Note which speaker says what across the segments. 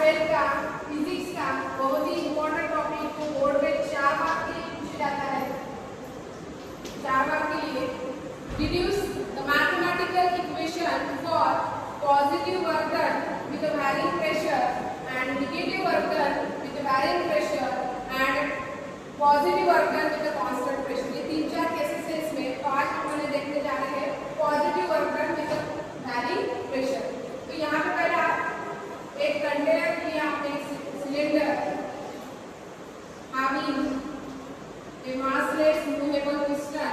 Speaker 1: Twelfth का physics का बहुत ही इंपॉर्टेंट टॉपिक को बोर्ड में 4 मार्क के लिए पूछा जाता है। 4 मार्क के लिए deduce the mathematical equation for positive work done with a varying pressure and negative work done with a varying pressure and positive work done with a constant pressure. ये 3-4 cases है इसमें। तो आज हम लोग देखने जा रहे हैं positive work done with a varying pressure. तो यहाँ पे पहले आप एक कंटेनर लिया, आपने cylinder having a massless movable piston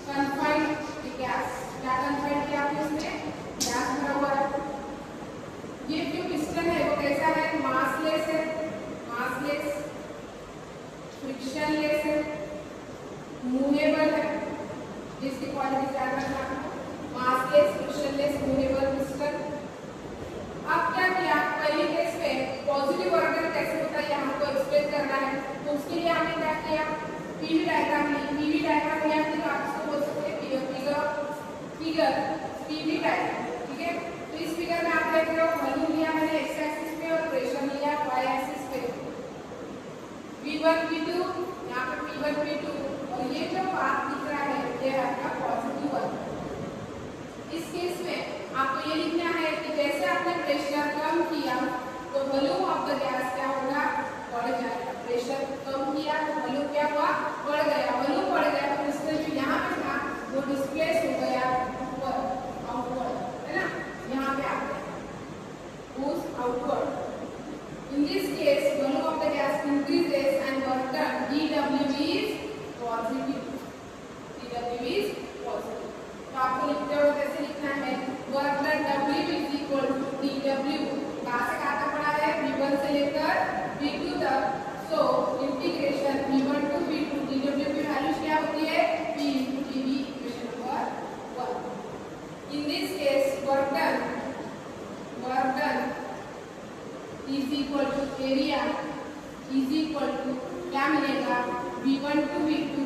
Speaker 1: confined to gas। क्या confined किया आपने इसमें? गैस भरा हुआ है। ये जो पिस्टन है वो कैसा है? massless है, massless, frictionless है, movable है। जिसकी क्वालिटी क्या करना? massless, frictionless, movable piston। अब क्या किया? पहले केस में पॉजिटिव वर्क डन कैसे होता है हमको एक्सप्लेन करना है। तो उसके लिए हमने क्या किया? पीवी डायग्राम ली। पीवी डायग्राम या फिर आप इसको बोल सकते हैं फिगर पीवी डायग्राम। ठीक है, तो इस फिगर में आप देख रहे हो वॉल्यूम लिया मैंने एक्स एक्सिस पे और प्रेशर लिया वाई एक्सिस पे। V1 V2 यहाँ पे P1 P2 और ये जो पाथ दिख रहा है ये है आपका पॉजिटिव वर्क। इस केस में आपको ये लिखना है कि जैसे आपने प्रेशर कम किया तो वॉल्यूम ऑफ द गैस क्या होगा? बढ़ जाएगा। प्रेशर कम किया तो वॉल्यूम क्या हुआ? बढ़ गया। वॉल्यूम बढ़ गया तो पिस्टन जो यहाँ पे था वो डिस्प्लेस हो गया ऊपर, आउटवर्ड, है ना? यहाँ पे आ गया, push outward. In this case, volume of the gas increases and work done dW is positive। dW is positive। तो आपको लिखते हो कैसे लिखना है? Work done W is equal to dW। कहाँ से कहाँ तक पढ़ा है? V1 से लेकर V2 तक। So integration V1 to V2 dW की वैल्यू क्या होती है? P into dV equation number 1। In this case, work done is equal to area is equal to क्या मिलेगा? V1 to V2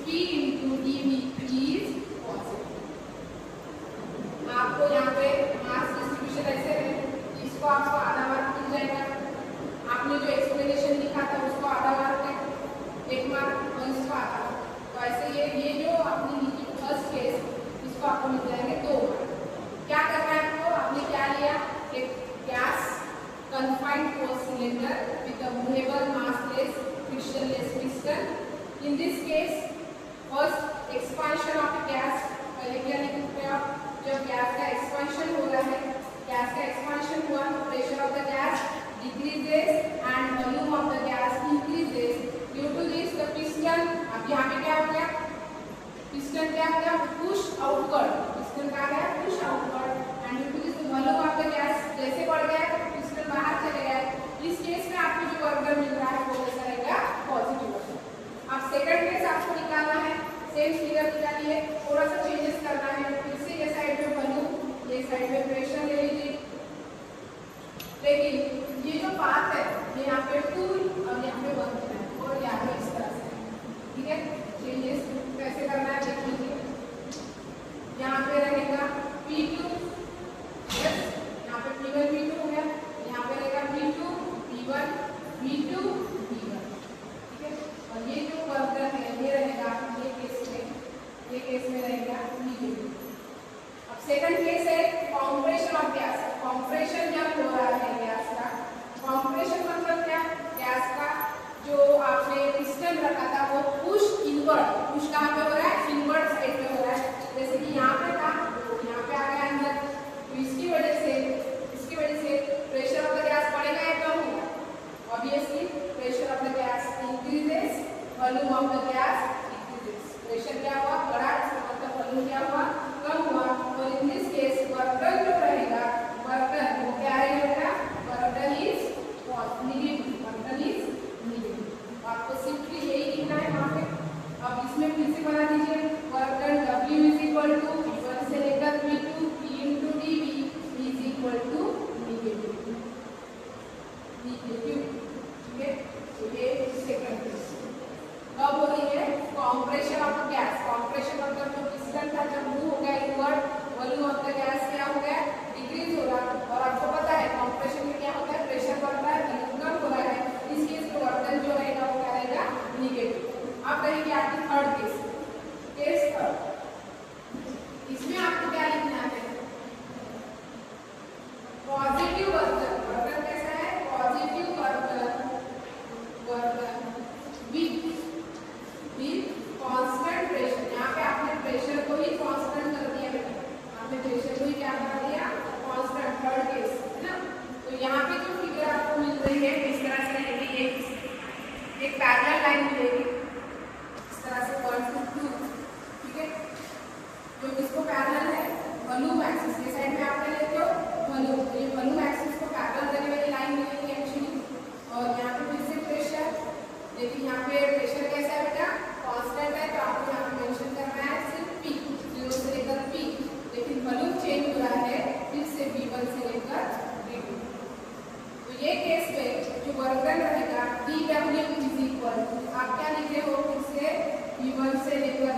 Speaker 1: P into dV is positive। आपको यहाँ पे mass distribution ऐसे है, इसको आपको आधा मार्क मिल जाएगा। आपने जो एक्सप्लेनेशन लिखा था उसको आधा मार्क है, 1 मार्क और इसको आधा। तो ऐसे ये जो आपने लिखी फर्स्ट केस इसको आपको मिल जाएंगे 2 मार्क। क्या करना है आपको? आपने क्या लिया? एक gas confined to a cylinder with a movable massless frictionless piston। In this case, first expansion of the gas। पहले क्या लिखते हैं आप? जब गैस का एक्सपेंशन हो रहा है, गैस का एक्सपेंशन हुआ तो pressure of the gas decreases and volume of the gas increases. Due to this the piston, अब यहाँ पे क्या हो गया? पिस्टन क्या हो गया? Push outward. पिस्टन कहाँ गया? Push outward. And due to this volume of the gas जैसे बढ़ गया पिस्टन बाहर चले गए। इस केस में आपको जो वर्क डन मिल रहा है वो कैसा रहेगा? Positive work. अब सेकंड केस आपको निकालना है। सेम फिगर निकालिए, थोड़ा सा चेंजेस करना है। फिर से ये साइड में वॉल्यूम, ये साइड में प्रेशर ले लीजिए। लेकिन ये जो पाथ है ये यहाँ पे 2 और यहाँ पे 1 है और यहाँ पे इस तरह से। ठीक है, चेंजेस कैसे करना है देख लीजिए। यहाँ पे रहेगा P2, यस, यहाँ पे P1 P2 हो गया। यहाँ पे रहेगा P2 P1 V2 V1। ठीक है, और ये जो वर्क डन है ये रहेगा ये केस में रहेगा नेगेटिव। अब सेकंड केस है कंप्रेशन ऑफ गैस। कंप्रेशन जब हो रहा है गैस का, कंप्रेशन मतलब क्या? गैस का जो आपने पिस्टन रखा था वो पुश इनवर्ड, पुश कहाँ पे हो रहा है? इनवर्ड साइड पे हो रहा है। जैसे कि यहाँ पे था तो यहाँ पे आ गया अंदर लाइन मिलेगी इस तरह से 1 to 2, ठीक है, जो किसको पैरेलल है, वॉल्यूम एक्सिस। ये साइड में आपने लेते हो वॉल्यूम, तो ये वॉल्यूम एक्सिस को पैरेलल करने वाली लाइन मिलेगी एक्चुअली। और यहाँ पे फिर से प्रेशर, लेकिन यहाँ पे प्रेशर कैसा है बेटा, कांस्टेंट है, तो आपको यहाँ पे मेंशन करना है सिर्फ P, 0 से लेकर P, लेकिन वॉल्यूम चेंज हो रहा है फिर से V1 से लेकर V2। तो ये केस में जो वर्क डन रहेगा dW इज इक्वल, आप क्या लिख रहे हो, फिर से V1 से लेकर